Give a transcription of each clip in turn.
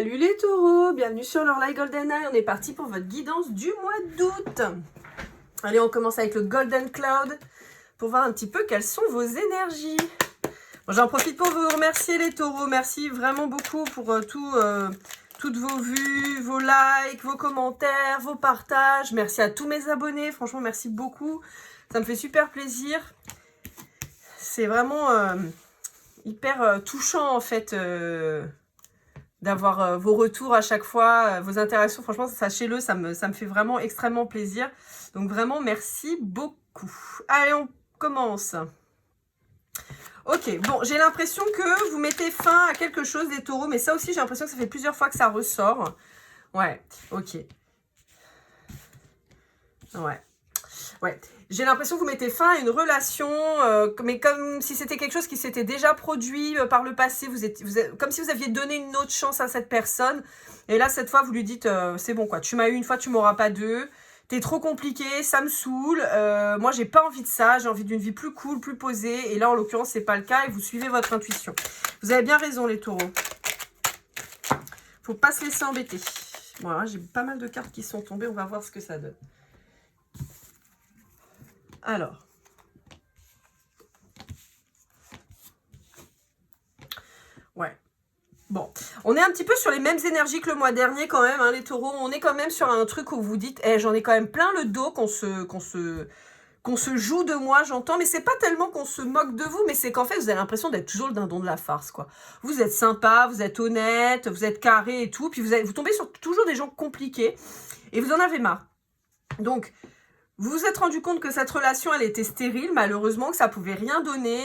Salut les taureaux, bienvenue sur l'Orlaï Golden Eye. On est parti pour votre guidance du mois d'août. Allez, on commence avec le Golden Cloud pour voir un petit peu quelles sont vos énergies. Bon, j'en profite pour vous remercier les taureaux. Merci vraiment beaucoup pour toutes vos vues, vos likes, vos commentaires, vos partages. Merci à tous mes abonnés. Franchement, merci beaucoup. Ça me fait super plaisir. C'est vraiment hyper touchant en fait. D'avoir vos retours à chaque fois, vos interactions. Franchement, sachez-le, ça me fait vraiment extrêmement plaisir. Donc vraiment, merci beaucoup. Allez, on commence. Ok, bon, j'ai l'impression que vous mettez fin à quelque chose, les taureaux. Mais ça aussi, j'ai l'impression que ça fait plusieurs fois que ça ressort. Ouais, ok. Ouais. J'ai l'impression que vous mettez fin à une relation, mais comme si c'était quelque chose qui s'était déjà produit par le passé. Comme si vous aviez donné une autre chance à cette personne. Et là, cette fois, vous lui dites, c'est bon quoi, tu m'as eu une fois, tu m'auras pas deux. T'es trop compliqué, ça me saoule. Moi, j'ai pas envie de ça. J'ai envie d'une vie plus cool, plus posée. Et là, en l'occurrence, c'est pas le cas. Et vous suivez votre intuition. Vous avez bien raison, les taureaux. Faut pas se laisser embêter. Voilà, j'ai pas mal de cartes qui sont tombées. On va voir ce que ça donne. Alors, ouais, bon, on est un petit peu sur les mêmes énergies que le mois dernier quand même, hein, les taureaux. On est quand même sur un truc où vous dites, j'en ai quand même plein le dos qu'on se joue de moi, j'entends, mais c'est pas tellement qu'on se moque de vous, mais c'est qu'en fait, vous avez l'impression d'être toujours le dindon de la farce, quoi. Vous êtes sympa, vous êtes honnête, vous êtes carré et tout, puis vous tombez sur toujours des gens compliqués, et vous en avez marre. Donc, vous vous êtes rendu compte que cette relation, elle était stérile, malheureusement, que ça pouvait rien donner.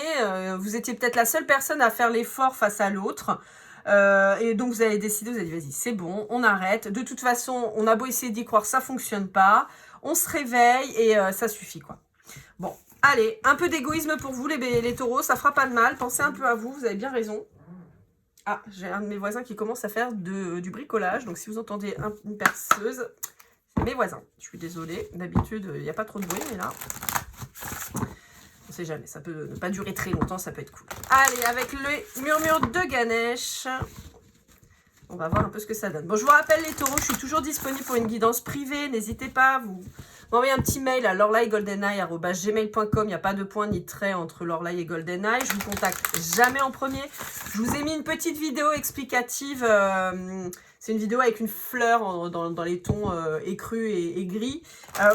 Vous étiez peut-être la seule personne à faire l'effort face à l'autre. Et donc, vous avez décidé, vous avez dit, vas-y, c'est bon, on arrête. De toute façon, on a beau essayer d'y croire, ça fonctionne pas. On se réveille et ça suffit, quoi. Bon, allez, un peu d'égoïsme pour vous, les taureaux, ça fera pas de mal. Pensez un peu à vous, vous avez bien raison. Ah, j'ai un de mes voisins qui commence à faire du bricolage. Donc, si vous entendez une perceuse... mes voisins, je suis désolée, d'habitude il n'y a pas trop de bruit, mais là, on sait jamais, ça peut ne pas durer très longtemps, ça peut être cool. Allez, avec le murmure de Ganesh, on va voir un peu ce que ça donne. Bon, je vous rappelle les taureaux, je suis toujours disponible pour une guidance privée, n'hésitez pas, vous m'envoyez un petit mail à lorlaigoldeneye@gmail.com, il n'y a pas de point ni de trait entre Lorlaï et Goldeneye, je vous contacte jamais en premier. Je vous ai mis une petite vidéo explicative. C'est une vidéo avec une fleur dans les tons écrus et gris.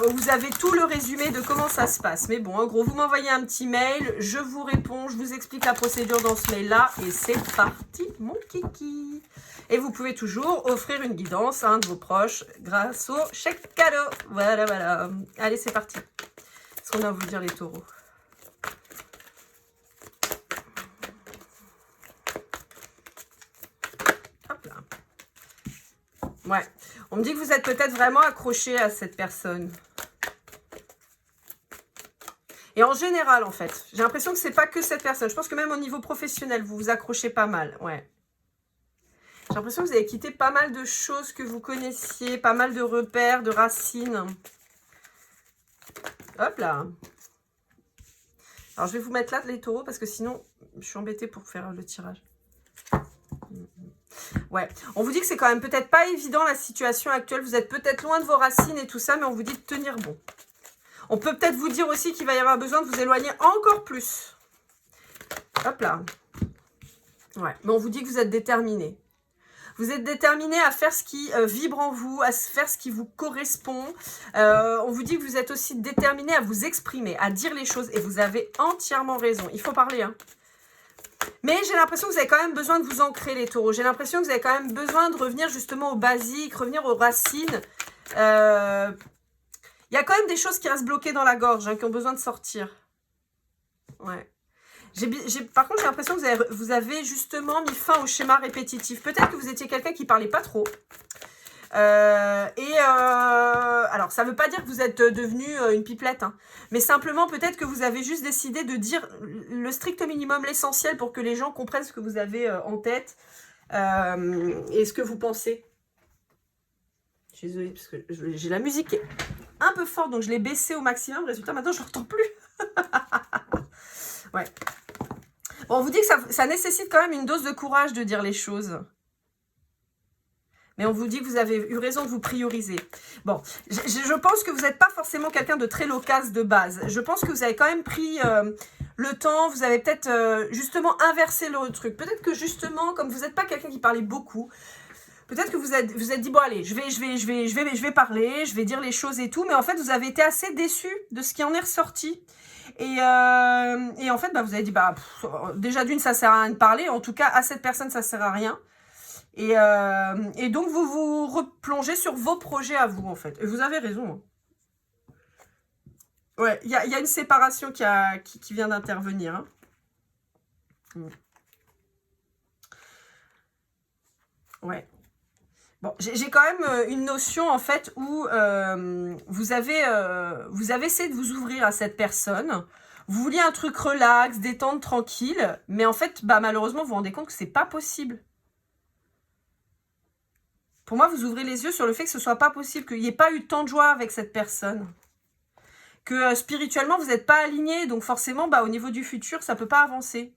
Vous avez tout le résumé de comment ça se passe. Mais bon, en gros, vous m'envoyez un petit mail, je vous réponds, je vous explique la procédure dans ce mail-là. Et c'est parti, mon kiki. Et vous pouvez toujours offrir une guidance à un de vos proches grâce au chèque cadeau. Voilà, voilà. Allez, c'est parti. Qu'est-ce qu'on a à vous dire, les taureaux ? Hop là. Ouais, on me dit que vous êtes peut-être vraiment accroché à cette personne. Et en général, en fait, j'ai l'impression que c'est pas que cette personne. Je pense que même au niveau professionnel, vous vous accrochez pas mal. Ouais. J'ai l'impression que vous avez quitté pas mal de choses que vous connaissiez, pas mal de repères, de racines. Hop là. Alors, je vais vous mettre là, les taureaux, parce que sinon, je suis embêtée pour faire le tirage. Ouais, on vous dit que c'est quand même peut-être pas évident la situation actuelle. Vous êtes peut-être loin de vos racines et tout ça, mais on vous dit de tenir bon. On peut peut-être vous dire aussi qu'il va y avoir besoin de vous éloigner encore plus. Hop là. Ouais, mais on vous dit que vous êtes déterminé. Vous êtes déterminé à faire ce qui vibre en vous, à faire ce qui vous correspond. On vous dit que vous êtes aussi déterminé à vous exprimer, à dire les choses. Et vous avez entièrement raison. Il faut parler, hein. Mais j'ai l'impression que vous avez quand même besoin de vous ancrer, les taureaux. J'ai l'impression que vous avez quand même besoin de revenir justement au basique, revenir aux racines. Il y a quand même des choses qui restent bloquées dans la gorge, hein, qui ont besoin de sortir. Ouais. Par contre, j'ai l'impression que vous avez justement mis fin au schéma répétitif. Peut-être que vous étiez quelqu'un qui ne parlait pas trop. Alors, ça ne veut pas dire que vous êtes devenu une pipelette, hein, mais simplement peut-être que vous avez juste décidé de dire le strict minimum, l'essentiel pour que les gens comprennent ce que vous avez en tête et ce que vous pensez. Je suis désolée parce que j'ai la musique qui est un peu forte, donc je l'ai baissée au maximum. Résultat, maintenant, je ne l'entends plus. Ouais. Bon, on vous dit que ça nécessite quand même une dose de courage de dire les choses. Mais on vous dit que vous avez eu raison de vous prioriser. Bon, je pense que vous n'êtes pas forcément quelqu'un de très loquace de base. Je pense que vous avez quand même pris le temps, vous avez peut-être justement inversé le truc. Peut-être que justement, comme vous n'êtes pas quelqu'un qui parlait beaucoup, peut-être que vous êtes dit, bon allez, je vais parler, je vais dire les choses et tout, mais en fait, vous avez été assez déçu de ce qui en est ressorti. Et en fait, bah, vous avez dit, bah, déjà d'une, ça sert à rien de parler, en tout cas, à cette personne, ça sert à rien. Et donc, vous vous replongez sur vos projets à vous, en fait. Et vous avez raison. Hein. Ouais, il y a une séparation qui vient d'intervenir. Hein. Ouais. Bon, j'ai quand même une notion, en fait, où vous avez essayé de vous ouvrir à cette personne. Vous vouliez un truc relax, détente, tranquille. Mais en fait, bah, malheureusement, vous vous rendez compte que c'est pas possible. Pour moi, vous ouvrez les yeux sur le fait que ce soit pas possible, qu'il n'y ait pas eu tant de joie avec cette personne. Que spirituellement, vous n'êtes pas aligné. Donc forcément, bah, au niveau du futur, ça ne peut pas avancer.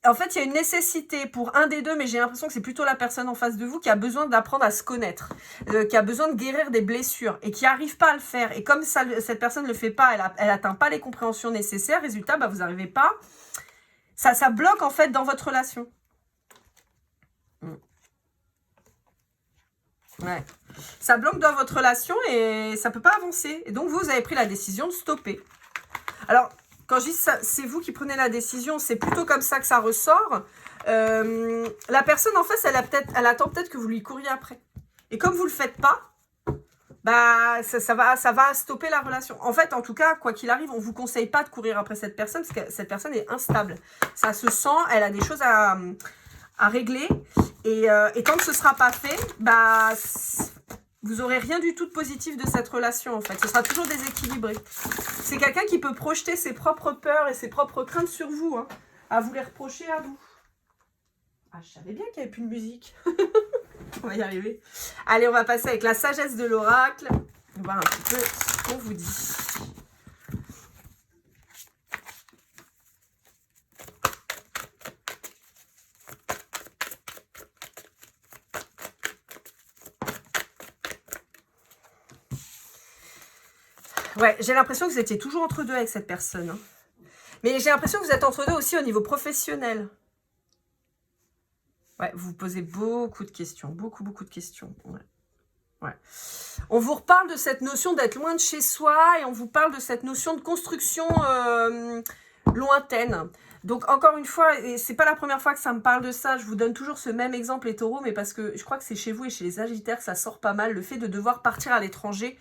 En fait, il y a une nécessité pour un des deux, mais j'ai l'impression que c'est plutôt la personne en face de vous qui a besoin d'apprendre à se connaître, qui a besoin de guérir des blessures et qui n'arrive pas à le faire. Et comme ça, cette personne ne le fait pas, elle n'atteint pas les compréhensions nécessaires, résultat, bah, vous n'arrivez pas. Ça bloque en fait dans votre relation. Ouais. Ça bloque dans votre relation et ça ne peut pas avancer. Et donc, vous avez pris la décision de stopper. Alors, quand je dis ça, c'est vous qui prenez la décision, c'est plutôt comme ça que ça ressort. La personne en face, elle attend peut-être que vous lui couriez après. Et comme vous ne le faites pas, bah, ça va stopper la relation. En fait, en tout cas, quoi qu'il arrive, on ne vous conseille pas de courir après cette personne parce que cette personne est instable. Ça se sent, elle a des choses à régler. Et tant que ce ne sera pas fait, bah, vous n'aurez rien du tout de positif de cette relation, en fait. Ce sera toujours déséquilibré. C'est quelqu'un qui peut projeter ses propres peurs et ses propres craintes sur vous, hein, à vous les reprocher à vous. Ah, je savais bien qu'il n'y avait plus de musique. On va y arriver. Allez, on va passer avec la sagesse de l'oracle. On va voir un petit peu ce qu'on vous dit. Ouais, j'ai l'impression que vous étiez toujours entre deux avec cette personne. Hein. Mais j'ai l'impression que vous êtes entre deux aussi au niveau professionnel. Ouais, vous vous posez beaucoup de questions. Beaucoup de questions. Ouais. Ouais. On vous reparle de cette notion d'être loin de chez soi et on vous parle de cette notion de construction lointaine. Donc, encore une fois, et c'est pas la première fois que ça me parle de ça, je vous donne toujours ce même exemple, les taureaux, mais parce que je crois que c'est chez vous et chez les sagittaires que ça sort pas mal, le fait de devoir partir à l'étranger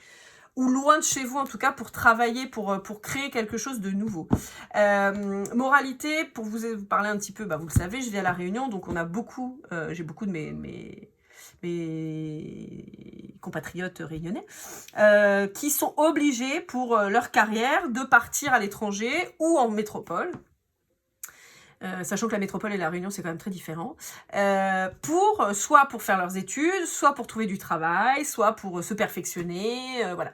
ou loin de chez vous en tout cas pour travailler, pour créer quelque chose de nouveau. Moralité, pour vous parler un petit peu, bah, vous le savez, je vis à La Réunion, donc on a beaucoup, j'ai beaucoup de mes compatriotes réunionnais, qui sont obligés pour leur carrière de partir à l'étranger ou en métropole. Sachant que la métropole et la Réunion, c'est quand même très différent, soit pour faire leurs études, soit pour trouver du travail, soit pour se perfectionner, voilà.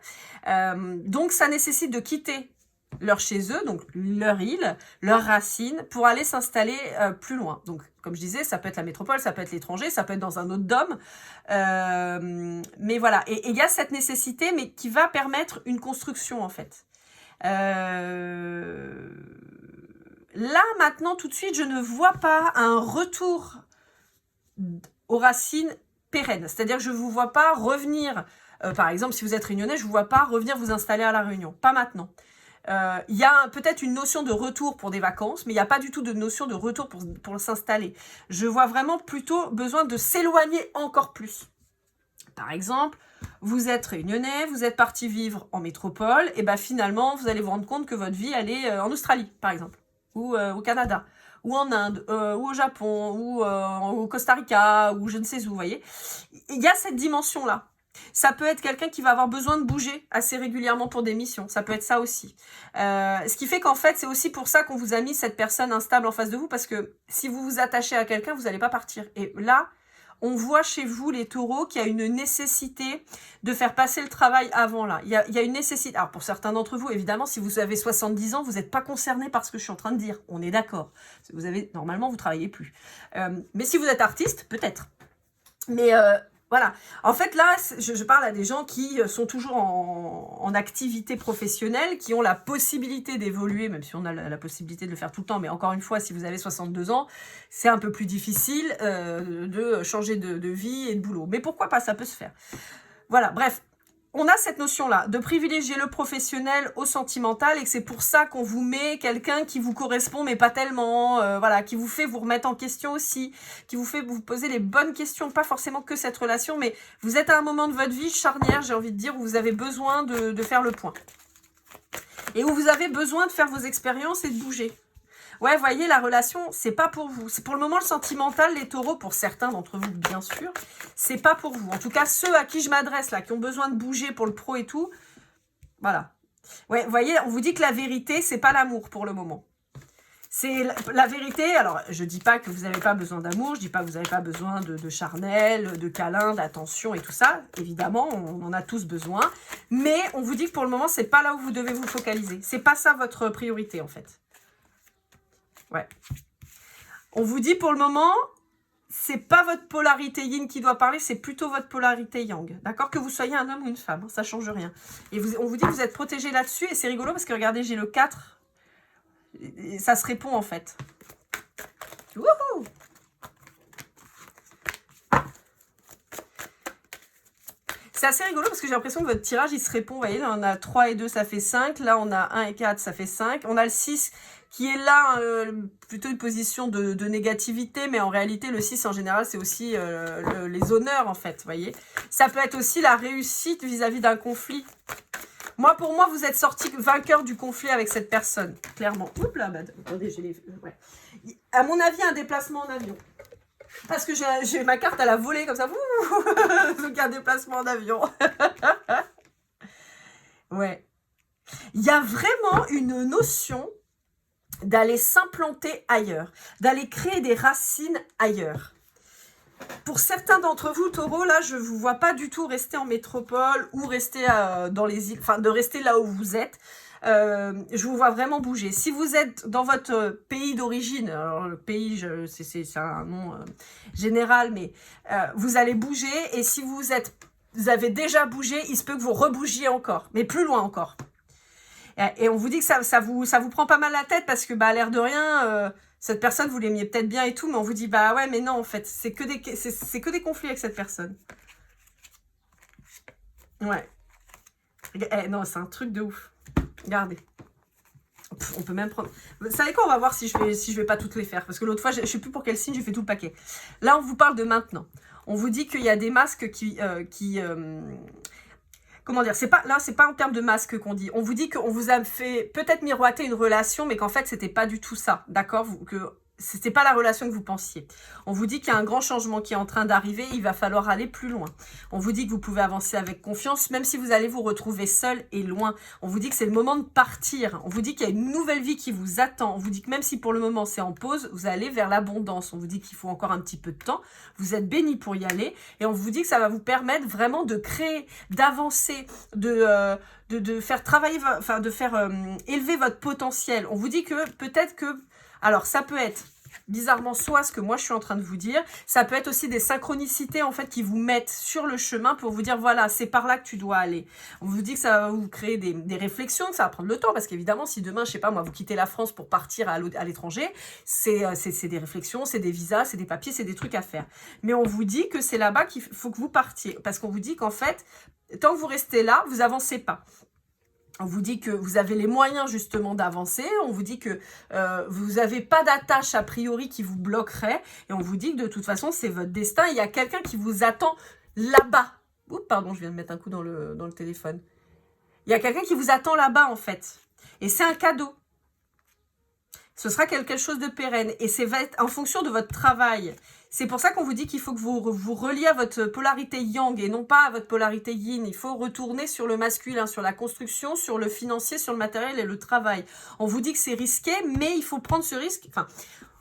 Donc, ça nécessite de quitter leur chez eux, donc leur île, leurs racines, pour aller s'installer plus loin. Donc, comme je disais, ça peut être la métropole, ça peut être l'étranger, ça peut être dans un autre dôme, mais voilà. Et il y a cette nécessité, mais qui va permettre une construction, en fait. Là, maintenant, tout de suite, je ne vois pas un retour aux racines pérennes. C'est-à-dire que je ne vous vois pas revenir, par exemple, si vous êtes réunionnais, je ne vous vois pas revenir vous installer à La Réunion. Pas maintenant. Il y a peut-être une notion de retour pour des vacances, mais il n'y a pas du tout de notion de retour pour s'installer. Je vois vraiment plutôt besoin de s'éloigner encore plus. Par exemple, vous êtes réunionnais, vous êtes parti vivre en métropole, et ben finalement, vous allez vous rendre compte que votre vie, elle est en Australie, par exemple. Ou au Canada, ou en Inde, ou au Japon, ou au Costa Rica, ou je ne sais où, vous voyez. Il y a cette dimension-là. Ça peut être quelqu'un qui va avoir besoin de bouger assez régulièrement pour des missions. Ça peut être ça aussi. Ce qui fait qu'en fait, c'est aussi pour ça qu'on vous a mis cette personne instable en face de vous, parce que si vous vous attachez à quelqu'un, vous n'allez pas partir. Et là, on voit chez vous, les taureaux, qu'il y a une nécessité de faire passer le travail avant là. Il y a une nécessité. Alors, pour certains d'entre vous, évidemment, si vous avez 70 ans, vous n'êtes pas concerné par ce que je suis en train de dire. On est d'accord. Normalement, vous ne travaillez plus. Mais si vous êtes artiste, peut-être. Mais voilà, en fait là, je parle à des gens qui sont toujours en activité professionnelle, qui ont la possibilité d'évoluer, même si on a la possibilité de le faire tout le temps, mais encore une fois, si vous avez 62 ans, c'est un peu plus difficile de changer de vie et de boulot. Mais pourquoi pas, ça peut se faire. Voilà, bref. On a cette notion-là, de privilégier le professionnel au sentimental, et que c'est pour ça qu'on vous met quelqu'un qui vous correspond, mais pas tellement, voilà, qui vous fait vous remettre en question aussi, qui vous fait vous poser les bonnes questions, pas forcément que cette relation, mais vous êtes à un moment de votre vie charnière, j'ai envie de dire, où vous avez besoin de faire le point. Et où vous avez besoin de faire vos expériences et de bouger. Ouais, voyez, la relation, c'est pas pour vous. C'est pour le moment le sentimental, les taureaux, pour certains d'entre vous, bien sûr, c'est pas pour vous. En tout cas, ceux à qui je m'adresse, là, qui ont besoin de bouger pour le pro et tout, voilà. Ouais, voyez, on vous dit que la vérité, c'est pas l'amour pour le moment. C'est la vérité. Alors, je dis pas que vous n'avez pas besoin d'amour, je dis pas que vous n'avez pas besoin de charnel, de câlin, d'attention et tout ça. Évidemment, on en a tous besoin. Mais on vous dit que pour le moment, c'est pas là où vous devez vous focaliser. C'est pas ça votre priorité, en fait. Ouais. On vous dit pour le moment, c'est pas votre polarité yin qui doit parler, c'est plutôt votre polarité yang. D'accord? Que vous soyez un homme ou une femme, hein, ça change rien. Et on vous dit que vous êtes protégé là-dessus, et c'est rigolo parce que regardez, j'ai le 4. Et ça se répond en fait. Wouhou! C'est assez rigolo parce que j'ai l'impression que votre tirage il se répond. Vous voyez, là on a 3 et 2, ça fait 5. Là on a 1 et 4, ça fait 5. On a le 6 qui est là, plutôt une position de négativité, mais en réalité le 6 en général c'est aussi les honneurs en fait, vous voyez. Ça peut être aussi la réussite vis-à-vis d'un conflit. Moi, pour moi, vous êtes sorti vainqueur du conflit avec cette personne, clairement. Oups là, bah, attendez, j'ai les... Ouais. À mon avis, un déplacement en avion. Parce que j'ai ma carte à la volée comme ça. Donc un déplacement en avion. Ouais. Il y a vraiment une notion d'aller s'implanter ailleurs, d'aller créer des racines ailleurs. Pour certains d'entre vous, taureaux, là, je ne vous vois pas du tout rester en métropole ou rester dans les îles, enfin, de rester là où vous êtes. Je vous vois vraiment bouger. Si vous êtes dans votre pays d'origine, alors le pays, c'est un nom général, mais vous allez bouger. Et si vous avez déjà bougé, il se peut que vous rebougiez encore, mais plus loin encore. Et on vous dit que ça vous prend pas mal la tête parce que, bah, à l'air de rien, cette personne, vous l'aimiez peut-être bien et tout, mais on vous dit, bah ouais, mais non, en fait, c'est que des conflits avec cette personne. Ouais. Non, c'est un truc de ouf. Regardez. On peut même prendre... Vous savez quoi, on va voir si je vais pas toutes les faire. Parce que l'autre fois, je sais plus pour quel signe, j'ai fait tout le paquet. Là, on vous parle de maintenant. On vous dit qu'il y a des masques qui comment dire, c'est pas en termes de masque qu'on dit. On vous dit qu'on vous a fait peut-être miroiter une relation, mais qu'en fait, c'était pas du tout ça. D'accord? Que c'était pas la relation que vous pensiez. On vous dit qu'il y a un grand changement qui est en train d'arriver, il va falloir aller plus loin. On vous dit que vous pouvez avancer avec confiance, même si vous allez vous retrouver seul et loin. On vous dit que c'est le moment de partir. On vous dit qu'il y a une nouvelle vie qui vous attend. On vous dit que même si pour le moment c'est en pause, vous allez vers l'abondance. On vous dit qu'il faut encore un petit peu de temps. Vous êtes bénis pour y aller. Et on vous dit que ça va vous permettre vraiment de créer, d'avancer, de faire travailler, enfin de faire élever votre potentiel. On vous dit que peut-être que... Alors, ça peut être, bizarrement, soit ce que moi je suis en train de vous dire, ça peut être aussi des synchronicités, en fait, qui vous mettent sur le chemin pour vous dire, voilà, c'est par là que tu dois aller. On vous dit que ça va vous créer des réflexions, que ça va prendre le temps, parce qu'évidemment, si demain, je sais pas, moi, vous quittez la France pour partir à l'étranger, c'est des réflexions, c'est des visas, c'est des papiers, c'est des trucs à faire. Mais on vous dit que c'est là-bas qu'il faut que vous partiez, parce qu'on vous dit qu'en fait, tant que vous restez là, vous avancez pas. On vous dit que vous avez les moyens justement d'avancer. On vous dit que vous n'avez pas d'attache a priori qui vous bloquerait. Et on vous dit que de toute façon, c'est votre destin. Il y a quelqu'un qui vous attend là-bas. Oups, pardon, je viens de mettre un coup dans le téléphone. Il y a quelqu'un qui vous attend là-bas en fait. Et c'est un cadeau. Ce sera quelque chose de pérenne. Et c'est en fonction de votre travail. C'est pour ça qu'on vous dit qu'il faut que vous vous reliez à votre polarité yang et non pas à votre polarité yin. Il faut retourner sur le masculin, sur la construction, sur le financier, sur le matériel et le travail. On vous dit que c'est risqué, mais il faut prendre ce risque. Enfin,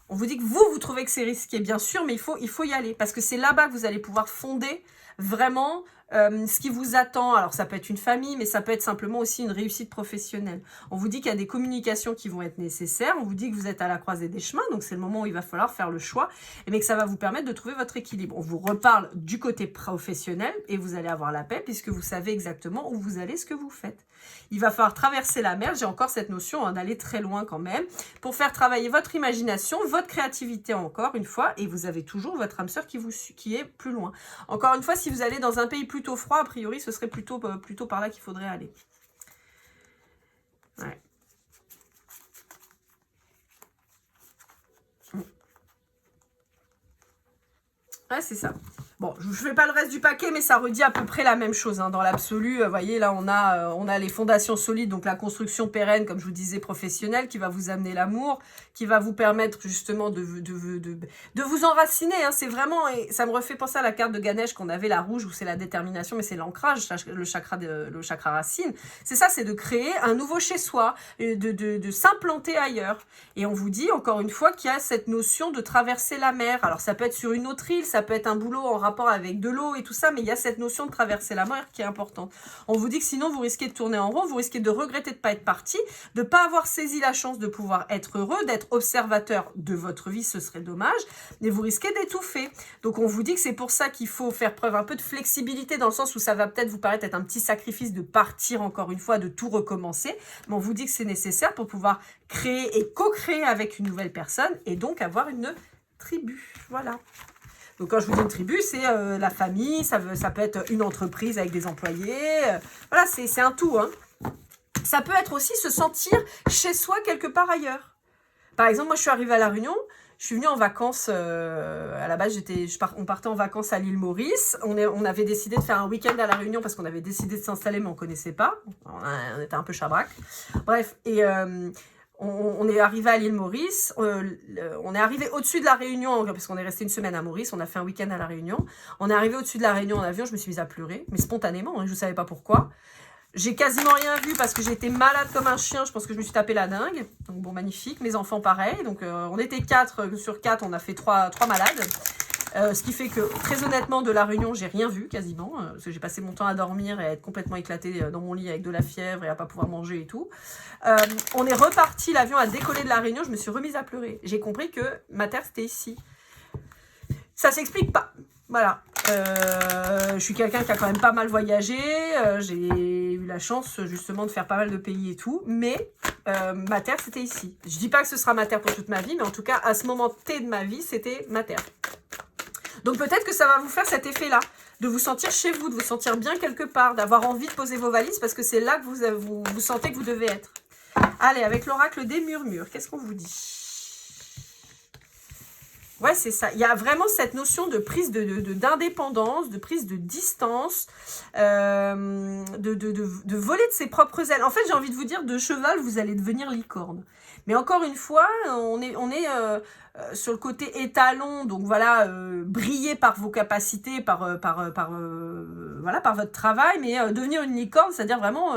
on vous dit que vous trouvez que c'est risqué, bien sûr, mais il faut y aller. Parce que c'est là-bas que vous allez pouvoir fonder vraiment ce qui vous attend. Alors ça peut être une famille, mais ça peut être simplement aussi une réussite professionnelle. On vous dit qu'il y a des communications qui vont être nécessaires, on vous dit que vous êtes à la croisée des chemins, donc c'est le moment où il va falloir faire le choix, mais que ça va vous permettre de trouver votre équilibre. On vous reparle du côté professionnel et vous allez avoir la paix puisque vous savez exactement où vous allez, ce que vous faites. Il va falloir traverser la mer, j'ai encore cette notion d'aller très loin quand même, pour faire travailler votre imagination, votre créativité encore une fois, et vous avez toujours votre âme sœur qui est plus loin. Encore une fois, si vous allez dans un pays plutôt froid, a priori, ce serait plutôt par là qu'il faudrait aller. Ouais. Ouais, c'est ça. Bon, je ne fais pas le reste du paquet, mais ça redit à peu près la même chose. Hein. Dans l'absolu, vous voyez, là, on a les fondations solides, donc la construction pérenne, comme je vous disais, professionnelle, qui va vous amener l'amour, qui va vous permettre justement de vous enraciner. Hein. C'est vraiment, et ça me refait penser à la carte de Ganesh qu'on avait, la rouge, où c'est la détermination, mais c'est l'ancrage, le chakra racine. C'est ça, c'est de créer un nouveau chez soi, de s'implanter ailleurs. Et on vous dit, encore une fois, qu'il y a cette notion de traverser la mer. Alors, ça peut être sur une autre île, ça peut être un boulot en rapport avec de l'eau et tout ça, mais il y a cette notion de traverser la mer qui est importante. On vous dit que sinon, vous risquez de tourner en rond, vous risquez de regretter de ne pas être parti, de ne pas avoir saisi la chance de pouvoir être heureux, d'être observateur de votre vie, ce serait dommage, mais vous risquez d'étouffer. Donc, on vous dit que c'est pour ça qu'il faut faire preuve un peu de flexibilité, dans le sens où ça va peut-être vous paraître être un petit sacrifice de partir encore une fois, de tout recommencer, mais on vous dit que c'est nécessaire pour pouvoir créer et co-créer avec une nouvelle personne, et donc avoir une tribu. Voilà. Donc, quand je vous dis une tribu, c'est la famille, ça peut être une entreprise avec des employés. Voilà, c'est un tout. Hein. Ça peut être aussi se sentir chez soi quelque part ailleurs. Par exemple, moi, je suis arrivée à La Réunion. Je suis venue en vacances. À la base, on partait en vacances à l'île Maurice. On avait décidé de faire un week-end à La Réunion parce qu'on avait décidé de s'installer, mais on ne connaissait pas. On était un peu chabrac. Bref, et... on est arrivé à l'île Maurice, on est arrivé au-dessus de la Réunion, parce qu'on est resté une semaine à Maurice, on a fait un week-end à la Réunion. On est arrivé au-dessus de la Réunion en avion, je me suis mise à pleurer, mais spontanément, hein, je ne savais pas pourquoi. J'ai quasiment rien vu parce que j'étais malade comme un chien, je pense que je me suis tapé la dingue. Donc bon, magnifique, mes enfants pareil. Donc on était 4 sur 4, on a fait 3 malades. Ce qui fait que, très honnêtement, de la Réunion, j'ai rien vu quasiment, parce que j'ai passé mon temps à dormir et à être complètement éclatée dans mon lit avec de la fièvre et à pas pouvoir manger et tout. On est reparti, l'avion a décollé de la Réunion, je me suis remise à pleurer. J'ai compris que ma terre, c'était ici. Ça s'explique pas. Voilà. Je suis quelqu'un qui a quand même pas mal voyagé. J'ai eu la chance, justement, de faire pas mal de pays et tout. Mais ma terre, c'était ici. Je dis pas que ce sera ma terre pour toute ma vie, mais en tout cas, à ce moment T de ma vie, c'était ma terre. Donc peut-être que ça va vous faire cet effet-là, de vous sentir chez vous, de vous sentir bien quelque part, d'avoir envie de poser vos valises parce que c'est là que vous sentez que vous devez être. Allez, avec l'oracle des murmures, qu'est-ce qu'on vous dit? Ouais, c'est ça. Il y a vraiment cette notion de prise d'indépendance, de prise de distance, de voler de ses propres ailes. En fait, j'ai envie de vous dire, de cheval, vous allez devenir licorne. Mais encore une fois, on est sur le côté étalon, donc voilà, briller par vos capacités, par votre travail, mais devenir une licorne, c'est-à-dire vraiment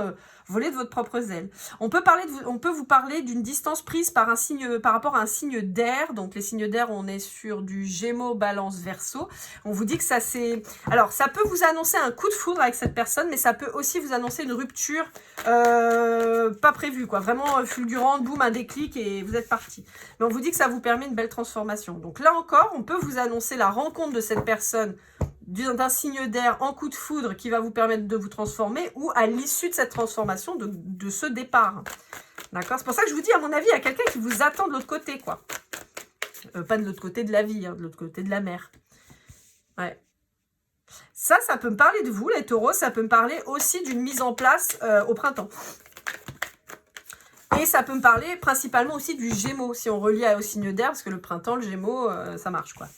voler de votre propre aile. On peut vous parler d'une distance prise par rapport à un signe d'air. Donc les signes d'air, on est sur du Gémeaux, Balance, Verseau. On vous dit que ça c'est... Alors ça peut vous annoncer un coup de foudre avec cette personne, mais ça peut aussi vous annoncer une rupture pas prévue, quoi. Vraiment fulgurante, boum, un déclic et vous êtes parti. Mais on vous dit que ça vous permet une belle transformation. Donc là encore, on peut vous annoncer la rencontre de cette personne d'un signe d'air en coup de foudre qui va vous permettre de vous transformer ou à l'issue de cette transformation, de ce départ. D'accord? C'est pour ça que je vous dis, à mon avis, il y a quelqu'un qui vous attend de l'autre côté, quoi. Pas de l'autre côté de la vie, hein, de l'autre côté de la mer. Ouais. Ça peut me parler de vous, les taureaux. Ça peut me parler aussi d'une mise en place au printemps. Et ça peut me parler principalement aussi du Gémeaux, si on relie au signe d'air, parce que le printemps, le Gémeaux, ça marche, quoi.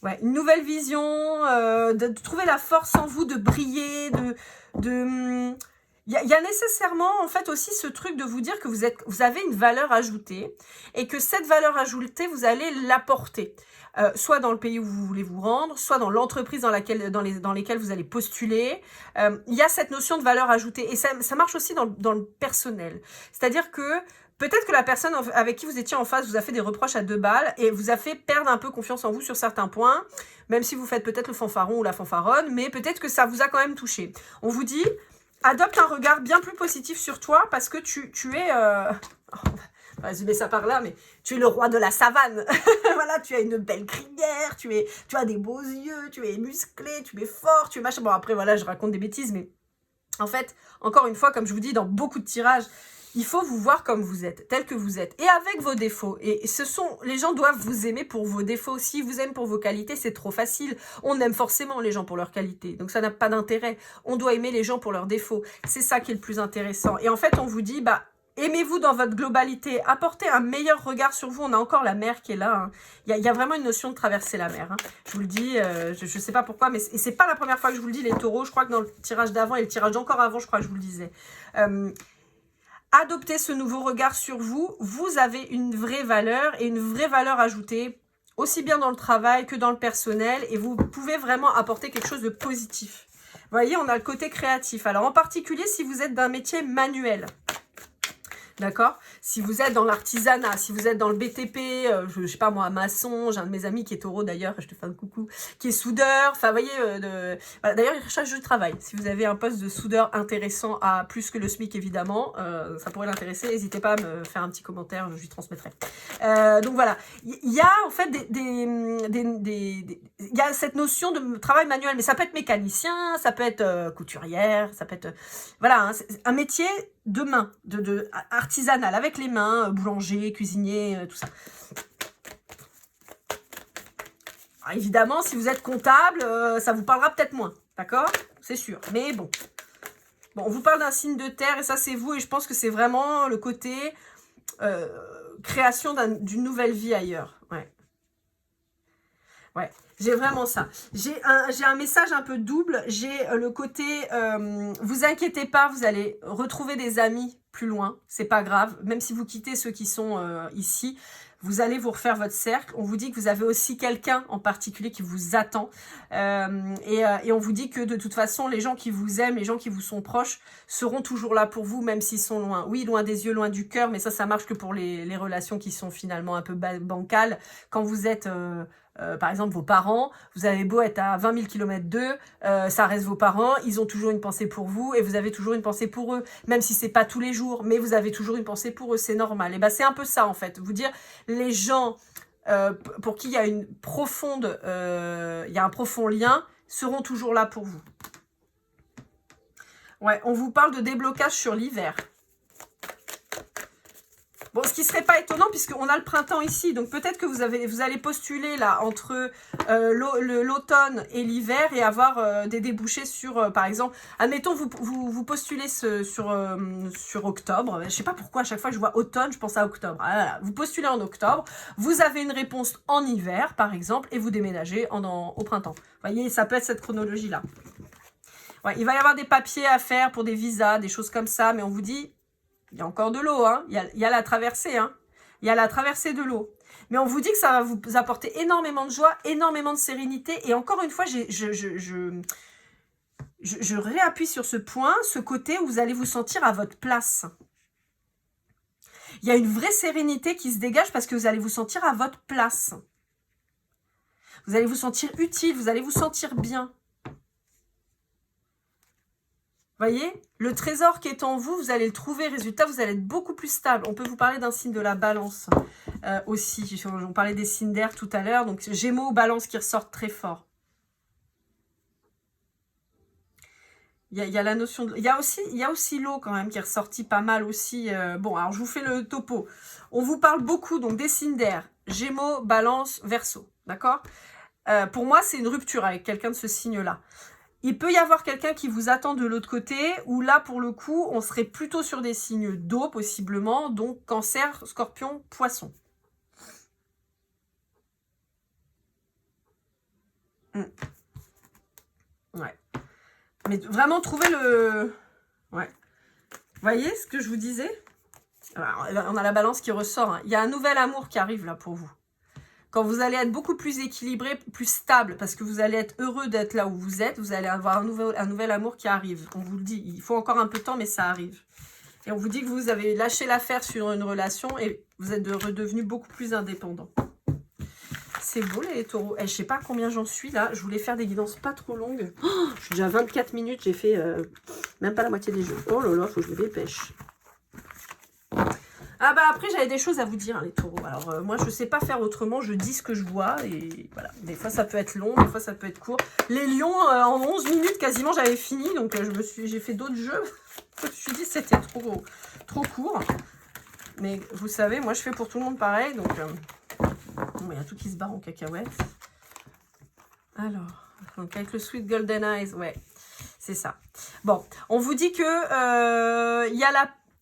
Ouais, une nouvelle vision, de trouver la force en vous, de briller, y a nécessairement, en fait, aussi ce truc de vous dire que vous avez une valeur ajoutée et que cette valeur ajoutée, vous allez l'apporter. Soit dans le pays où vous voulez vous rendre, soit dans l'entreprise dans lesquelles vous allez postuler. Il y a cette notion de valeur ajoutée. Et ça marche aussi dans le personnel. C'est-à-dire que peut-être que la personne avec qui vous étiez en face vous a fait des reproches à 2 balles et vous a fait perdre un peu confiance en vous sur certains points, même si vous faites peut-être le fanfaron ou la fanfaronne, mais peut-être que ça vous a quand même touché. On vous dit, adopte un regard bien plus positif sur toi parce que tu es... on va résumer ça par là, mais tu es le roi de la savane. Voilà, tu as une belle crinière, tu as des beaux yeux, tu es musclé, tu es fort, tu es machin. Bon, après, voilà, je raconte des bêtises, mais en fait, encore une fois, comme je vous dis dans beaucoup de tirages, il faut vous voir comme vous êtes, tel que vous êtes, et avec vos défauts. Et les gens doivent vous aimer pour vos défauts. S'ils vous aiment pour vos qualités, c'est trop facile. On aime forcément les gens pour leurs qualités, donc ça n'a pas d'intérêt. On doit aimer les gens pour leurs défauts. C'est ça qui est le plus intéressant. Et en fait, on vous dit, bah, aimez-vous dans votre globalité, apportez un meilleur regard sur vous. On a encore la mer qui est là. Hein. Il y a vraiment une notion de traverser la mer. Hein. Je vous le dis, je ne sais pas pourquoi, mais c'est pas la première fois que je vous le dis, les taureaux. Je crois que dans le tirage d'avant et le tirage d'encore avant, je crois que je vous le disais. Adoptez ce nouveau regard sur vous. Vous avez une vraie valeur et une vraie valeur ajoutée, aussi bien dans le travail que dans le personnel. Et vous pouvez vraiment apporter quelque chose de positif. Vous voyez, on a le côté créatif. Alors en particulier, si vous êtes d'un métier manuel. D'accord? Si vous êtes dans l'artisanat, si vous êtes dans le BTP, je sais pas moi, maçon, j'ai un de mes amis qui est taureau d'ailleurs, je te fais un coucou, qui est soudeur, enfin vous voyez, voilà, d'ailleurs il recherche du travail. Si vous avez un poste de soudeur intéressant à plus que le SMIC évidemment, ça pourrait l'intéresser, n'hésitez pas à me faire un petit commentaire, je lui transmettrai. Donc voilà, il y a en fait il y a cette notion de travail manuel, mais ça peut être mécanicien, ça peut être couturière, ça peut être, voilà, hein, un métier de main, de artisanal, avec les mains, boulanger, cuisinier, tout ça. Alors, évidemment, si vous êtes comptable, ça vous parlera peut-être moins, d'accord? C'est sûr, mais bon. Bon, on vous parle d'un signe de terre, et ça c'est vous, et je pense que c'est vraiment le côté création d'une nouvelle vie ailleurs, ouais. Ouais, j'ai vraiment ça. J'ai un message un peu double. J'ai le côté, vous inquiétez pas, vous allez retrouver des amis plus loin. C'est pas grave. Même si vous quittez ceux qui sont ici, vous allez vous refaire votre cercle. On vous dit que vous avez aussi quelqu'un en particulier qui vous attend. Et on vous dit que de toute façon, les gens qui vous aiment, les gens qui vous sont proches, seront toujours là pour vous, même s'ils sont loin. Oui, loin des yeux, loin du cœur, mais ça marche que pour les relations qui sont finalement un peu bancales. Quand vous êtes... par exemple, vos parents, vous avez beau être à 20 000 km d'eux, ça reste vos parents, ils ont toujours une pensée pour vous et vous avez toujours une pensée pour eux, même si c'est pas tous les jours, mais vous avez toujours une pensée pour eux, c'est normal. Et ben c'est un peu ça en fait, vous dire les gens pour qui il y a un profond lien seront toujours là pour vous. Ouais, on vous parle de déblocage sur l'hiver. Bon, ce qui serait pas étonnant puisqu'on a le printemps ici, donc peut-être que vous allez postuler là entre l'automne et l'hiver et avoir des débouchés sur, par exemple, admettons vous postulez sur octobre. Je sais pas pourquoi à chaque fois que je vois automne, je pense à octobre. Ah, voilà. Vous postulez en octobre, vous avez une réponse en hiver, par exemple, et vous déménagez au printemps. Vous voyez, ça peut être cette chronologie là. Ouais, il va y avoir des papiers à faire pour des visas, des choses comme ça, mais on vous dit il y a encore de l'eau, hein. Il y a la traversée, hein. Il y a la traversée de l'eau. Mais on vous dit que ça va vous apporter énormément de joie, énormément de sérénité. Et encore une fois, je réappuie sur ce point, ce côté où vous allez vous sentir à votre place. Il y a une vraie sérénité qui se dégage parce que vous allez vous sentir à votre place. Vous allez vous sentir utile, vous allez vous sentir bien. Voyez, le trésor qui est en vous, vous allez le trouver. Résultat, vous allez être beaucoup plus stable. On peut vous parler d'un signe de la balance aussi. On parlait des signes d'air tout à l'heure. Donc, Gémeaux, balance qui ressortent très fort. Il y a la notion de... Il y a aussi l'eau quand même qui est ressortie pas mal aussi. Bon, alors je vous fais le topo. On vous parle beaucoup donc des signes d'air. Gémeaux, balance, Verseau. D'accord? Pour moi, c'est une rupture avec quelqu'un de ce signe-là. Il peut y avoir quelqu'un qui vous attend de l'autre côté, où là, pour le coup, on serait plutôt sur des signes d'eau, possiblement, donc Cancer, Scorpion, Poisson. Ouais. Mais vraiment, trouver le... Ouais. Voyez ce que je vous disais? Alors, on a la balance qui ressort. Hein. Il y a un nouvel amour qui arrive là pour vous. Quand vous allez être beaucoup plus équilibré, plus stable, parce que vous allez être heureux d'être là où vous êtes, vous allez avoir un nouvel amour qui arrive. On vous le dit, il faut encore un peu de temps, mais ça arrive. Et on vous dit que vous avez lâché l'affaire sur une relation et vous êtes redevenu beaucoup plus indépendant. C'est beau les taureaux. Je sais pas combien j'en suis là. Je voulais faire des guidances pas trop longues. Oh, je suis déjà à 24 minutes. J'ai fait même pas la moitié des jeux. Oh là là, faut que je me dépêche. Ah bah après, j'avais des choses à vous dire, hein, les taureaux. Alors moi, je sais pas faire autrement. Je dis ce que je vois. Et voilà. Des fois, ça peut être long. Des fois, ça peut être court. Les lions, en 11 minutes, quasiment, j'avais fini. Donc j'ai fait d'autres jeux. Je me suis dit c'était trop court. Mais vous savez, moi je fais pour tout le monde pareil. Donc il y a tout qui se barre en cacahuète. Alors, donc avec le Sweet Golden Eyes, ouais, c'est ça. Bon, on vous dit que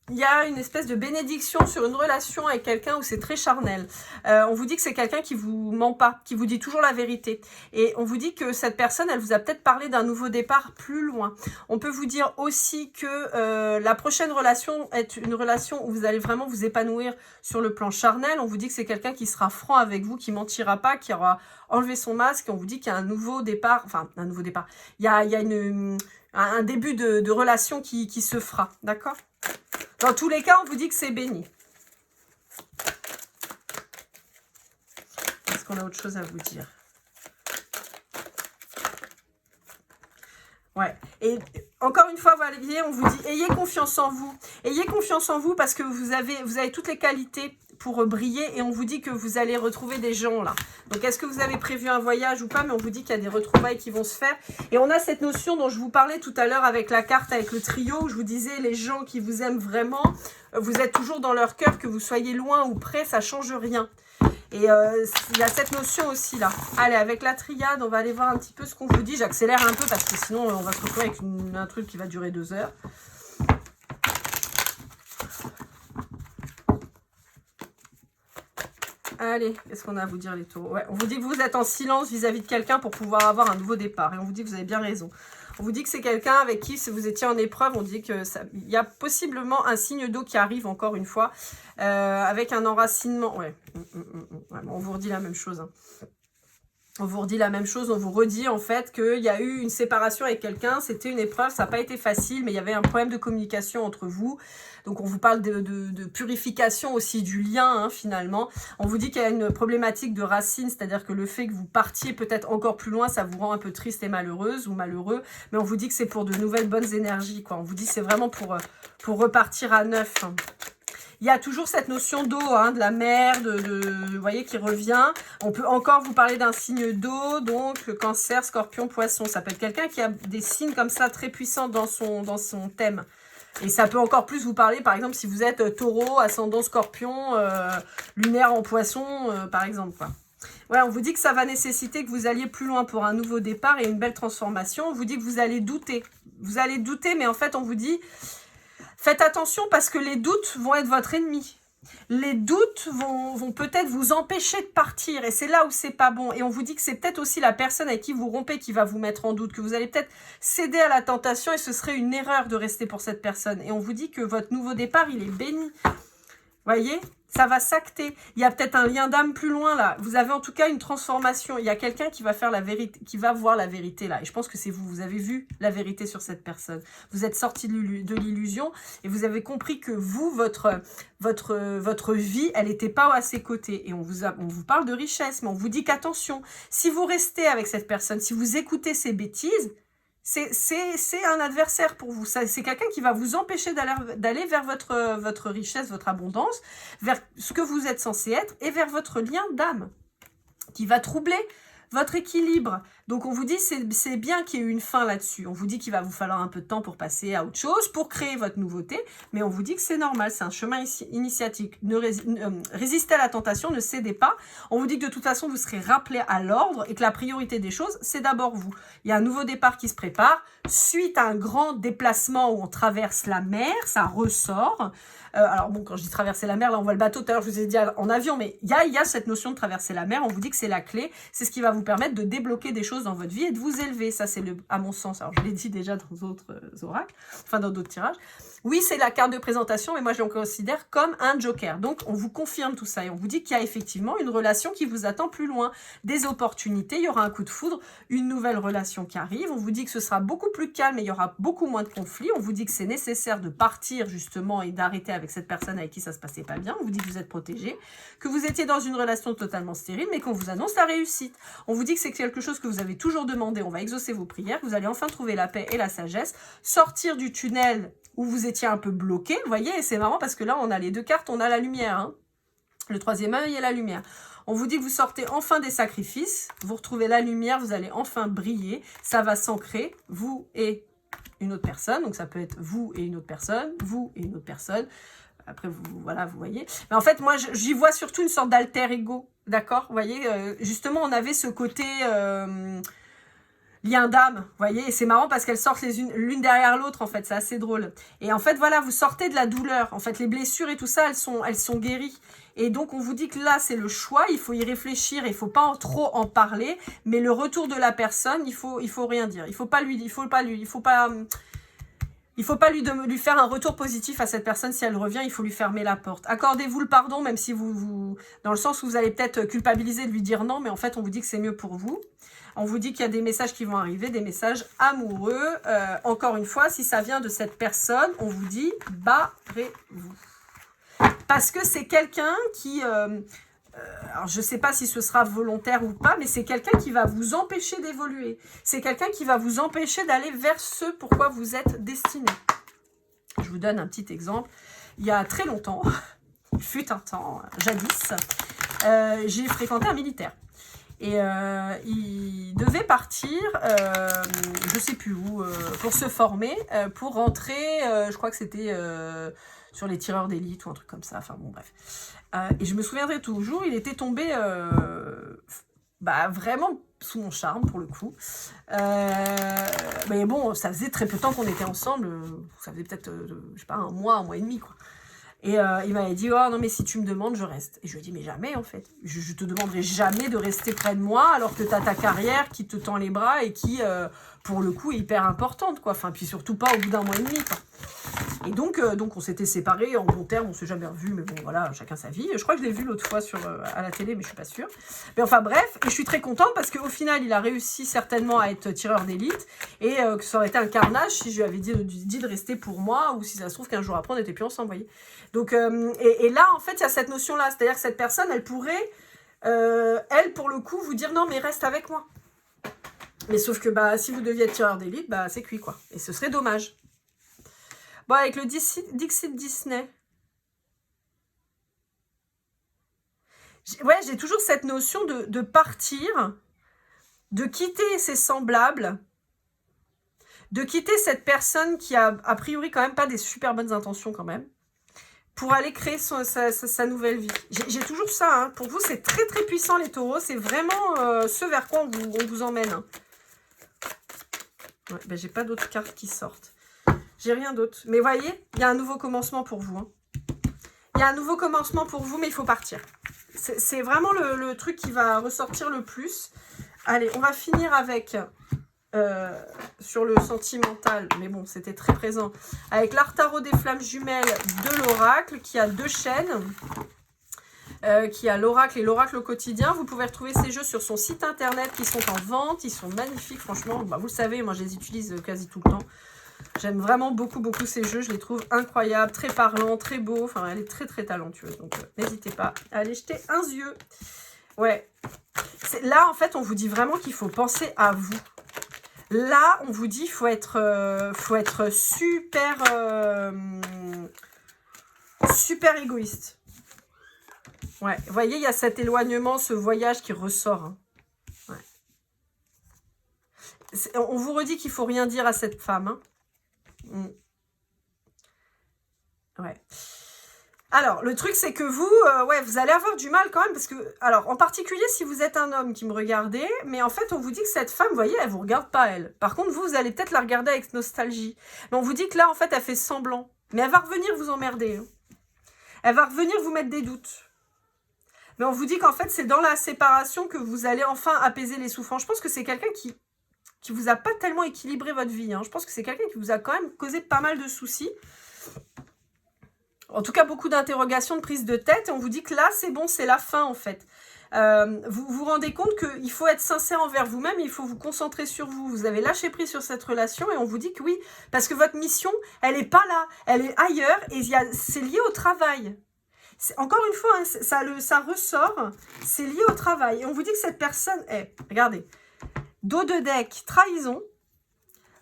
il y a une espèce de bénédiction sur une relation avec quelqu'un où c'est très charnel. On vous dit que c'est quelqu'un qui vous ment pas, qui vous dit toujours la vérité. Et on vous dit que cette personne, elle vous a peut-être parlé d'un nouveau départ plus loin. On peut vous dire aussi que la prochaine relation est une relation où vous allez vraiment vous épanouir sur le plan charnel. On vous dit que c'est quelqu'un qui sera franc avec vous, qui mentira pas, qui aura enlevé son masque. On vous dit qu'il y a un nouveau départ, enfin un nouveau départ. Il y a un début de relation qui se fera, d'accord ? Dans tous les cas, on vous dit que c'est béni. Est-ce qu'on a autre chose à vous dire? Ouais. Et encore une fois, Valérie, on vous dit, ayez confiance en vous. Ayez confiance en vous parce que vous avez toutes les qualités pour briller et on vous dit que vous allez retrouver des gens là. Donc, est-ce que vous avez prévu un voyage ou pas? Mais on vous dit qu'il y a des retrouvailles qui vont se faire. Et on a cette notion dont je vous parlais tout à l'heure avec la carte, avec le trio, où je vous disais, les gens qui vous aiment vraiment, vous êtes toujours dans leur cœur, que vous soyez loin ou près, ça change rien. Et il y a cette notion aussi là. Allez, avec la triade, on va aller voir un petit peu ce qu'on vous dit. J'accélère un peu parce que sinon, on va se retrouver avec un truc qui va durer 2 heures. Allez, qu'est-ce qu'on a à vous dire les taureaux? Ouais, on vous dit que vous êtes en silence vis-à-vis de quelqu'un pour pouvoir avoir un nouveau départ. Et on vous dit que vous avez bien raison. On vous dit que c'est quelqu'un avec qui, si vous étiez en épreuve, on dit que il y a possiblement un signe d'eau qui arrive encore une fois, avec un enracinement. Ouais, ouais, on vous redit la même chose. Hein. On vous redit la même chose, on vous redit en fait qu'il y a eu une séparation avec quelqu'un, c'était une épreuve, ça n'a pas été facile, mais il y avait un problème de communication entre vous. Donc on vous parle de purification aussi du lien hein, finalement. On vous dit qu'il y a une problématique de racine, c'est-à-dire que le fait que vous partiez peut-être encore plus loin, ça vous rend un peu triste et malheureuse ou malheureux. Mais on vous dit que c'est pour de nouvelles bonnes énergies, quoi. On vous dit que c'est vraiment pour repartir à neuf. Hein. Il y a toujours cette notion d'eau, hein, de la mer, vous voyez, qui revient. On peut encore vous parler d'un signe d'eau, donc cancer, scorpion, poisson. Ça peut être quelqu'un qui a des signes comme ça très puissants dans son thème. Et ça peut encore plus vous parler, par exemple, si vous êtes taureau, ascendant scorpion, lunaire en poisson, par exemple, quoi. Voilà, on vous dit que ça va nécessiter que vous alliez plus loin pour un nouveau départ et une belle transformation. On vous dit que vous allez douter. Vous allez douter, mais en fait, on vous dit... Faites attention parce que les doutes vont être votre ennemi. Les doutes vont peut-être vous empêcher de partir et c'est là où c'est pas bon. Et on vous dit que c'est peut-être aussi la personne avec qui vous rompez qui va vous mettre en doute, que vous allez peut-être céder à la tentation et ce serait une erreur de rester pour cette personne. Et on vous dit que votre nouveau départ, il est béni. Voyez ? Ça va s'acter. Il y a peut-être un lien d'âme plus loin là. Vous avez en tout cas une transformation. Il y a quelqu'un qui va faire la vérité, qui va voir la vérité là. Et je pense que c'est vous. Vous avez vu la vérité sur cette personne. Vous êtes sorti de l'illusion et vous avez compris que vous, votre vie, elle n'était pas à ses côtés. Et on vous parle de richesse, mais on vous dit qu'attention, si vous restez avec cette personne, si vous écoutez ces bêtises, c'est un adversaire pour vous. C'est quelqu'un qui va vous empêcher d'aller vers votre richesse, votre abondance, vers ce que vous êtes censé être et vers votre lien d'âme qui va troubler votre équilibre. Donc on vous dit c'est bien qu'il y ait eu une fin là-dessus. On vous dit qu'il va vous falloir un peu de temps pour passer à autre chose, pour créer votre nouveauté, mais on vous dit que c'est normal, c'est un chemin initiatique. Résistez à la tentation, ne cédez pas. On vous dit que de toute façon vous serez rappelé à l'ordre et que la priorité des choses, c'est d'abord vous. Il y a un nouveau départ qui se prépare, suite à un grand déplacement où on traverse la mer, ça ressort. Alors bon, quand je dis traverser la mer, là on voit le bateau, tout à l'heure je vous ai dit en avion, mais il y a cette notion de traverser la mer, on vous dit que c'est la clé, c'est ce qui va vous permettre de débloquer des choses dans votre vie et de vous élever, ça c'est à mon sens, alors je l'ai dit déjà dans d'autres oracles, enfin dans d'autres tirages, Oui, c'est la carte de présentation, mais moi je le considère comme un joker. Donc, on vous confirme tout ça et on vous dit qu'il y a effectivement une relation qui vous attend plus loin. Des opportunités, il y aura un coup de foudre, une nouvelle relation qui arrive. On vous dit que ce sera beaucoup plus calme et il y aura beaucoup moins de conflits. On vous dit que c'est nécessaire de partir justement et d'arrêter avec cette personne avec qui ça se passait pas bien. On vous dit que vous êtes protégé, que vous étiez dans une relation totalement stérile, mais qu'on vous annonce la réussite. On vous dit que c'est quelque chose que vous avez toujours demandé. On va exaucer vos prières. Vous allez enfin trouver la paix et la sagesse, sortir du tunnel où vous étiez un peu bloqué, vous voyez, et c'est marrant parce que là, on a les deux cartes, on a la lumière, hein. Le troisième œil et la lumière. On vous dit que vous sortez enfin des sacrifices, vous retrouvez la lumière, vous allez enfin briller, ça va s'ancrer, vous et une autre personne, donc ça peut être vous et une autre personne, vous et une autre personne, après, voilà, vous voyez. Mais en fait, moi, j'y vois surtout une sorte d'alter ego, d'accord. Vous voyez, justement, on avait ce côté... lien d'âme, vous voyez, et c'est marrant parce qu'elles sortent l'une derrière l'autre, en fait, c'est assez drôle. Et en fait, voilà, vous sortez de la douleur, en fait, les blessures et tout ça, elles sont guéries. Et donc, on vous dit que là, c'est le choix, il faut y réfléchir, il faut pas trop en parler, mais le retour de la personne, il faut rien dire. Il faut pas lui faire un retour positif à cette personne si elle revient, il faut lui fermer la porte. Accordez-vous le pardon, même si dans le sens où vous allez peut-être culpabiliser de lui dire non, mais en fait, on vous dit que c'est mieux pour vous. On vous dit qu'il y a des messages qui vont arriver, des messages amoureux. Encore une fois, si ça vient de cette personne, on vous dit barrez-vous. Parce que c'est quelqu'un qui... alors, je ne sais pas si ce sera volontaire ou pas, mais c'est quelqu'un qui va vous empêcher d'évoluer. C'est quelqu'un qui va vous empêcher d'aller vers ce pourquoi vous êtes destiné. Je vous donne un petit exemple. Il y a très longtemps, il fut un temps, jadis, j'ai fréquenté un militaire. Et il devait partir, je ne sais plus où, pour se former, pour rentrer, je crois que c'était sur les tireurs d'élite ou un truc comme ça, enfin bon bref. Et je me souviendrai toujours, il était tombé vraiment sous mon charme pour le coup. Mais bon, ça faisait très peu de temps qu'on était ensemble, ça faisait peut-être, je sais pas, un mois et demi quoi. Et il m'avait dit, oh non mais si tu me demandes, je reste. Et je lui ai dit, mais jamais en fait. Je te demanderai jamais de rester près de moi alors que tu as ta carrière qui te tend les bras et qui, pour le coup, est hyper importante, quoi. Enfin, puis surtout pas au bout d'un mois et demi, quoi. Et donc on s'était séparés en bon terme, on s'est jamais revus, mais bon voilà, chacun sa vie. Je crois que je l'ai vu l'autre fois à la télé, mais je suis pas sûre. Mais enfin bref, et je suis très contente parce qu'au final, il a réussi certainement à être tireur d'élite et que ça aurait été un carnage si je lui avais dit de rester pour moi ou si ça se trouve qu'un jour après, on n'était plus ensemble, vous voyez. Donc, et là, en fait, il y a cette notion-là, c'est-à-dire que cette personne, elle pourrait, elle, pour le coup, vous dire non, mais reste avec moi. Mais sauf que si vous deviez être tireur d'élite, c'est cuit, quoi. Et ce serait dommage. Bon, avec le Dixit Disney. J'ai toujours cette notion de partir, de quitter ses semblables, de quitter cette personne qui a priori quand même pas des super bonnes intentions quand même, pour aller créer sa nouvelle vie. J'ai toujours ça, hein. Pour vous, c'est très très puissant les taureaux, c'est vraiment ce vers quoi on vous emmène. Hein. Ouais, j'ai pas d'autres cartes qui sortent. J'ai rien d'autre. Mais voyez, il y a un nouveau commencement pour vous. Hein. Il y a un nouveau commencement pour vous, mais il faut partir. C'est vraiment le truc qui va ressortir le plus. Allez, on va finir avec... sur le sentimental, mais bon, c'était très présent, avec l'art tarot des flammes jumelles de l'oracle, qui a 2 chaînes, qui a l'oracle et l'oracle au quotidien. Vous pouvez retrouver ces jeux sur son site internet qui sont en vente, ils sont magnifiques, franchement, vous le savez, moi je les utilise quasi tout le temps. J'aime vraiment beaucoup ces jeux, je les trouve incroyables, très parlants, très beaux, enfin elle est très très talentueuse, donc n'hésitez pas à aller jeter un yeux. Ouais, là en fait on vous dit vraiment qu'il faut penser à vous. Là, on vous dit faut être super égoïste. Ouais, vous voyez, il y a cet éloignement, ce voyage qui ressort. Hein. Ouais. On vous redit qu'il faut rien dire à cette femme. Hein. Ouais. Alors, le truc, c'est que vous, vous allez avoir du mal quand même, parce que, alors, en particulier, si vous êtes un homme qui me regardez, mais en fait, on vous dit que cette femme, vous voyez, elle vous regarde pas, elle. Par contre, vous allez peut-être la regarder avec nostalgie. Mais on vous dit que là, en fait, elle fait semblant. Mais elle va revenir vous emmerder. Hein. Elle va revenir vous mettre des doutes. Mais on vous dit qu'en fait, c'est dans la séparation que vous allez enfin apaiser les souffrances. Je pense que c'est quelqu'un qui vous a pas tellement équilibré votre vie. Hein. Je pense que c'est quelqu'un qui vous a quand même causé pas mal de soucis. En tout cas, beaucoup d'interrogations, de prise de tête. Et on vous dit que là, c'est bon, c'est la fin, en fait. Vous vous rendez compte qu'il faut être sincère envers vous-même, il faut vous concentrer sur vous. Vous avez lâché prise sur cette relation et on vous dit que oui, parce que votre mission, elle n'est pas là, elle est ailleurs et c'est lié au travail. Encore une fois, hein, ça ressort, c'est lié au travail. Et on vous dit que cette personne est, regardez, dos de deck, trahison,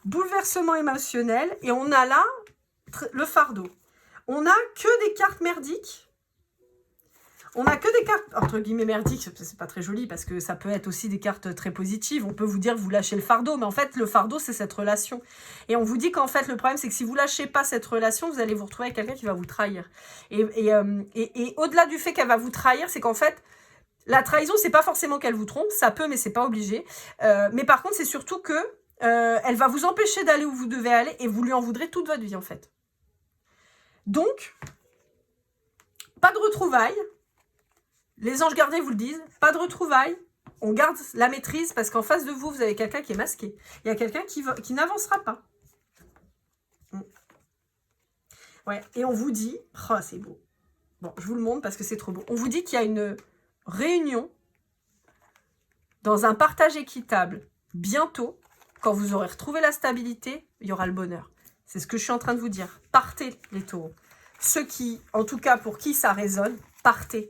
bouleversement émotionnel et on a là le fardeau. On n'a que des cartes merdiques. On n'a que des cartes, entre guillemets, merdiques, c'est pas très joli parce que ça peut être aussi des cartes très positives. On peut vous dire que vous lâchez le fardeau, mais en fait, le fardeau, c'est cette relation. Et on vous dit qu'en fait, le problème, c'est que si vous lâchez pas cette relation, vous allez vous retrouver avec quelqu'un qui va vous trahir. Et au-delà du fait qu'elle va vous trahir, c'est qu'en fait, la trahison, c'est pas forcément qu'elle vous trompe, ça peut, mais c'est pas obligé. Mais par contre, c'est surtout que elle va vous empêcher d'aller où vous devez aller et vous lui en voudrez toute votre vie, en fait. Donc, pas de retrouvailles. Les anges gardiens vous le disent, pas de retrouvailles, on garde la maîtrise parce qu'en face de vous, vous avez quelqu'un qui est masqué. Il y a quelqu'un qui n'avancera pas. Ouais, et on vous dit, oh c'est beau. Bon, je vous le montre parce que c'est trop beau. On vous dit qu'il y a une réunion dans un partage équitable bientôt. Quand vous aurez retrouvé la stabilité, il y aura le bonheur. C'est ce que je suis en train de vous dire. Partez les taureaux. Ceux qui, en tout cas pour qui ça résonne, partez.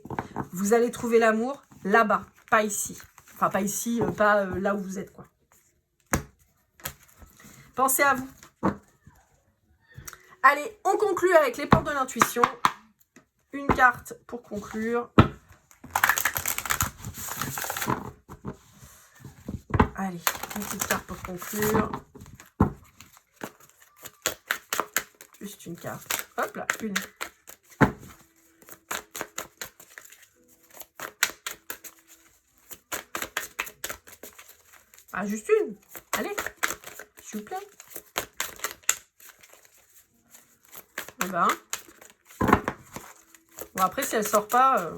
Vous allez trouver l'amour là-bas, pas ici. Enfin, pas ici, pas là où vous êtes, quoi. Pensez à vous. Allez, on conclut avec les portes de l'intuition. Une carte pour conclure. Allez, une petite carte pour conclure. Juste une carte. Hop là, une. Ah, juste une. Allez, s'il vous plaît. Eh ben. Bon, après, si elle sort pas,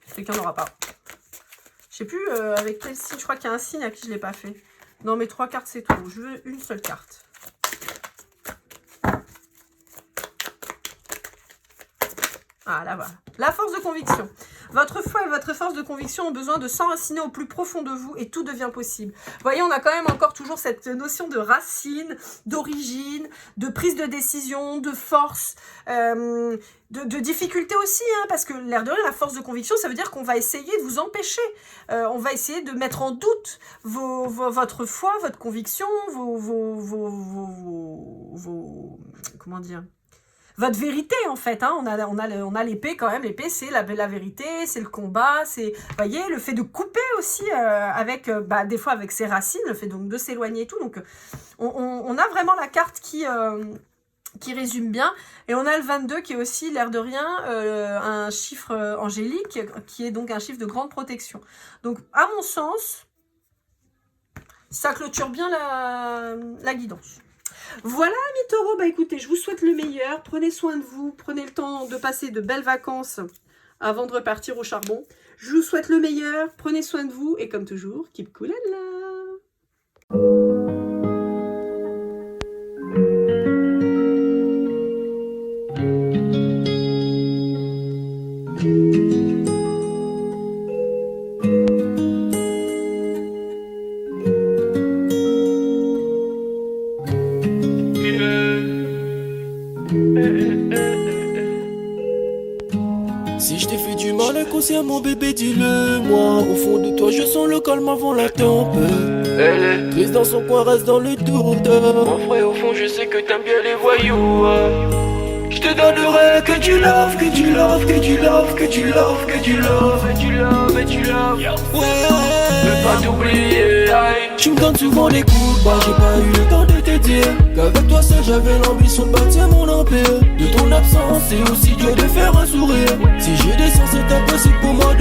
c'est qu'il n'y en aura pas. Je sais plus avec quel signe. Je crois qu'il y a un signe à qui je ne l'ai pas fait. Non, mais 3 cartes, c'est tout. Je veux une seule carte. Ah, là, voilà. La force de conviction. Votre foi et votre force de conviction ont besoin de s'enraciner au plus profond de vous et tout devient possible. Vous voyez, on a quand même encore toujours cette notion de racine, d'origine, de prise de décision, de force, de difficulté aussi, hein, parce que l'air de rien, la force de conviction, ça veut dire qu'on va essayer de vous empêcher. On va essayer de mettre en doute votre foi, votre conviction, comment dire, votre vérité, en fait, hein. On a l'épée quand même. L'épée, c'est la vérité, c'est le combat, c'est, vous voyez, le fait de couper aussi avec, des fois avec ses racines, le fait donc de s'éloigner et tout. Donc, on a vraiment la carte qui résume bien. Et on a le 22 qui est aussi, l'air de rien, un chiffre angélique, qui est donc un chiffre de grande protection. Donc, à mon sens, ça clôture bien la guidance. Voilà, mes taureaux, bah écoutez, je vous souhaite le meilleur. Prenez soin de vous, prenez le temps de passer de belles vacances avant de repartir au charbon. Je vous souhaite le meilleur, prenez soin de vous et comme toujours, keep cool and love. Si je t'ai fait du mal inconsciemment bébé dis-le moi. Au fond de toi je sens le calme avant la tempête. Elle est triste dans son coin, reste dans le doute. Mon frère au fond je sais que t'aimes bien les voyous. Je te donnerai que du love, que du love, que du love, que du love, que du love, et du love, et du love. Ouais, veux pas t'oublier. Tu me donnes souvent des coups de barre, j'ai pas eu le temps de te dire qu'avec toi seul j'avais l'ambition de bâtir mon empire. De ton absence c'est aussi dur de faire un sourire. Si j'ai des sens c'est impossible pour moi de